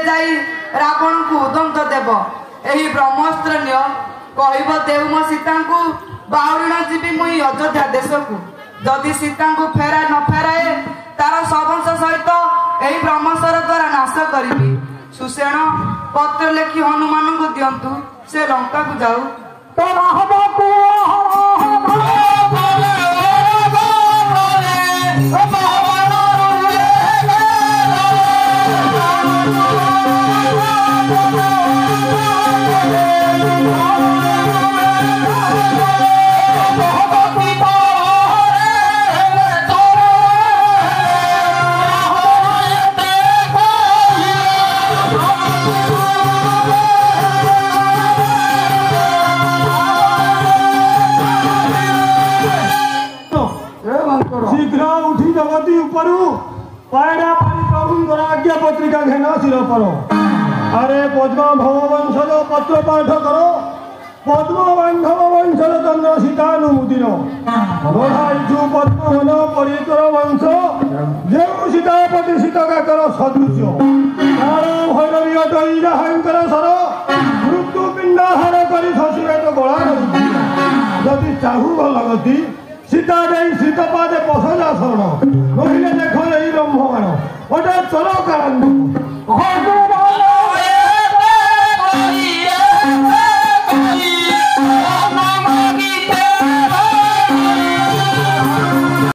जाई रावण को उदंत देव एही ब्रह्मास्त्र नियो कहब देव मो सीता को बाहुरीण जीवी मुई अयोध्या देश को जदि सीता को फेराए न फेराए तार सबंश सहित एही ब्रह्मास्त्र द्वारा नाश करी सुसेन पत्र लेखि हनुमान को दिंतु से लंका को जाऊ शीघ्र उठी जगती उपरू पैरा पानी प्रभुंर आज्ञा पत्रिका घेन शिर पर अरे पद्म भव वंशज पत्र पाठ करो पद्म बांधव वंशज चंद्र सीतानुमुदिन बढ़ाइछु पद्मवन परिकर वंश जे सीतापति सीतकाकर सदृश तार भैरवी अटई हांकर सर मृत्यु पिंडाहार कर शशिवेत गला जदि चाहू भलगति सीता जाई सीतपादे पसजा शरण नहिले देख यही ब्रह्मबाण गोटे चल कारण